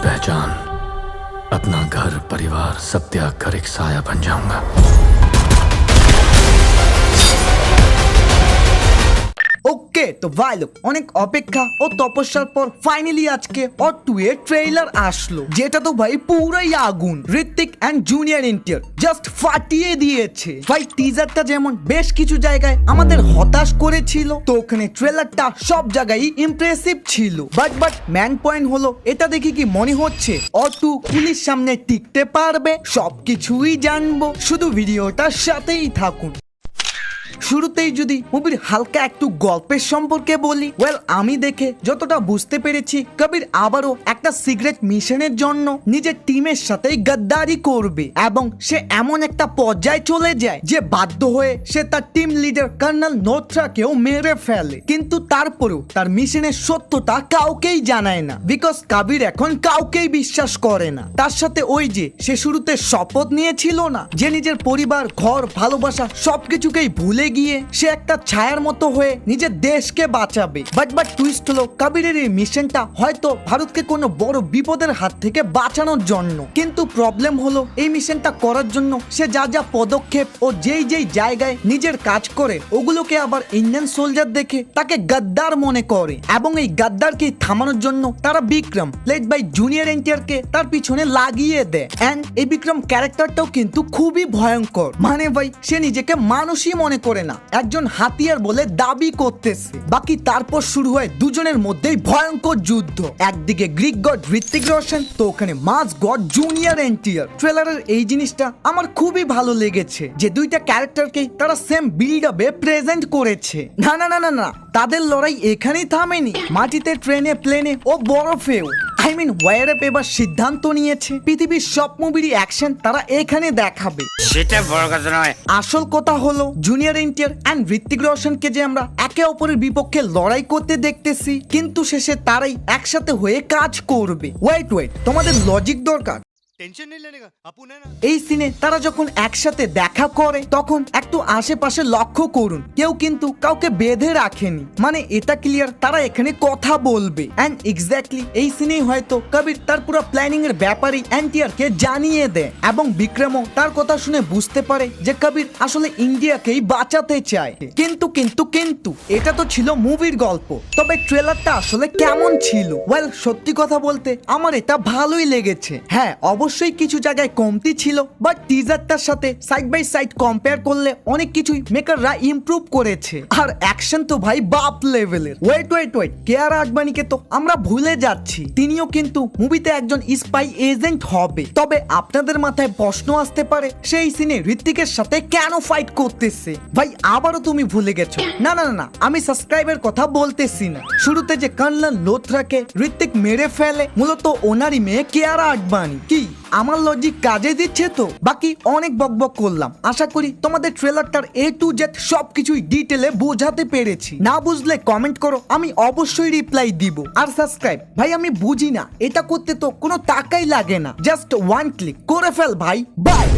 पहचान, अपना घर परिवार सब त्याग कर एक साया बन जाऊंगा। ওকে তো ভাই লোক, অনেক অপেক্ষা ও তপস্যার পর ফাইনালি আজকে অর 2 এর ট্রেইলার আসলো, যেটা তো ভাই পুরাই আগুন। Hrithik and junior NTR just ফাটিয়ে দিয়েছে ভাই। টিজারটা যেমন বেশ কিছু জায়গায় আমাদের হতাশ করেছিল, তো ওখানে ট্রেলারটা সব জায়গায় ইমপ্রেসিভ ছিল। বাট ম্যান পয়েন্ট হলো, এটা দেখে কি মনে হচ্ছে অর 2 পুলিশ সামনে টিকতে পারবে? সবকিছুই জানবো, শুধু ভিডিওটার সাথেই থাকুন। শুরুতেই যদি মুভির হালকা একটু গল্পের সম্পর্কে বলি, ওয়েল আমি দেখে যতটা বুঝতে পেরেছি, কবির আবারও একটা সিক্রেট মিশনের জন্য নিজের টিমের সাথে গদ্দারি করবে এবং সে এমন একটা পর্যায়ে চলে যায় যে বাধ্য হয়ে সে তার টিম লিডার কর্নেল নোথ্রাকেও মেরে ফেলে। কিন্তু তারপরেও তার মিশনের সত্যতা কাউকেই জানায় না, বিকজ কবির এখন কাউকেই বিশ্বাস করে না। তার সাথে ওই যে সে শুরুতে শপথ নিয়েছিল না যে নিজের পরিবার, ঘর, ভালোবাসা সবকিছুকেই ভুলে গিয়ে সে একটা ছায়ার মতো হয়ে নিজের দেশকে বাঁচাবে। বাট টুইস্ট হলো, কবিরের এই মিশনটা হয়তো ভারতকে কোনো বড় বিপদের হাত থেকে বাঁচানোর জন্য। কিন্তু প্রবলেম হলো, এই মিশনটা করার জন্য সে যা যা পদক্ষেপ ও যেই জায়গায় নিজের কাজ করে, ওগুলোকে আবার ইন্ডিয়ান সোলজার দেখে তাকে গদ্দার মনে করে এবং এই গদ্দারকে থামানোর জন্য তারা বিক্রম প্লেড বাই জুনিয়র এনটিআরকে তার পিছনে লাগিয়ে দেয়। এন্ড এই বিক্রম ক্যারেক্টারটাও কিন্তু খুবই ভয়ঙ্কর। মানে ভাই, সে নিজেকে মানুষই মনে করে না, একজন হাতিয়ার বলে দাবি করতেছে। বাকি তারপর শুরু হয় দুজনের মধ্যেই ভয়ঙ্কর যুদ্ধ। একদিকে গ্রিক গড ঋত্বিক রোশন, তো ওখানে মাস গড জুনিয়র এনটিআর। ট্রেলারের এই জিনিসটা আমার খুবই ভালো লেগেছে যে দুইটা ক্যারেক্টারকেই তারা সেম বিল্ড আপে প্রেজেন্ট করেছে। না, তাদের লড়াই এখানেই থামেনি, মাটিতে, ট্রেনে, প্লেনে ও বরফেও। আই মিন ওয়ারআপ এবার সিদ্ধান্ত নিয়েছে পৃথিবীর সব মুভির অ্যাকশন তারা এখানে দেখাবে। সেটা বড় কথা নয়, আসল কথা হলো জুনিয়র এনটিআর এন্ড ঋত্বিক রোশনকে যে আমরা একে অপরের বিপক্ষে লড়াই করতে দেখতেছি, কিন্তু শেষে তারাই একসাথে হয়ে কাজ করবে। ওয়েট তোমাদের লজিক দরকার। टेंशन नहीं लेने का अपन है ना। এই সিনে তারা যখন একসাথে দেখা করে, তখন একটু আশেপাশে লক্ষ্য করুন, কেউ কিন্তু কাউকে বেঁধে রাখেনি। মানে এটা ক্লিয়ার তারা এখানে কথা বলবে। এন্ড এক্স্যাক্টলি এই সিনেই হয়তো কবির তার পুরো প্ল্যানিং এর ব্যাপারে এনটিআর কে জানিয়ে দেয় এবং বিক্রমও তার কথা শুনে বুঝতে পারে যে কবির আসলে ইন্ডিয়াকেই বাঁচাতে চায়। কিন্তু এটা তো ছিল মুভির গল্প, তবে ট্রেলারটা আসলে কেমন ছিল? ওয়েল সত্যি কথা বলতে আমার এটা ভালোই লেগেছে। হ্যাঁ, অবশ্যই কিছু জায়গায় কমতি ছিল, বাট টিজারটার সাথে সাইড বাই সাইড কম্পেয়ার করলে অনেক কিছুই মেকাররা ইমপ্রুভ করেছে। আর অ্যাকশন তো ভাই বাপ লেভেলের। ওয়েট কেয়ারা আডবাণীকে তো আমরা ভুলে যাচ্ছি, তিনিও কিন্তু মুভিতে একজন স্পাই এজেন্ট হবে। তবে আপনাদের মাথায় প্রশ্ন আসতে পারে, সেই সিনে ঋত্বিকের সাথে কেন ফাইট করতেছে? ভাই আবারও তুমি ভুলে গেছো। না, আমি সাবস্ক্রাইবের কথা বলতেছি না। শুরুতে যে কর্নেল নোথ্রাকে ঋত্বিক মেরে ফেলে, মূলত ওনারই মেয়ে কেয়ারা আডবাণী। কি আমার লজিক কাজে দিচ্ছে তো? বাকি অনেক বকবক করলাম, আশা করি তোমাদের ট্রেলারটার A to Z সবকিছুই ডিটেলে বোঝাতে পেরেছি। না বুঝলে কমেন্ট করো, আমি অবশ্যই রিপ্লাই দিব। আর সাবস্ক্রাইব ভাই আমি বুঝি না, এটা করতে তো কোনো টাকাই লাগে না, জাস্ট 1 ক্লিক করে ফেল ভাই। বাই।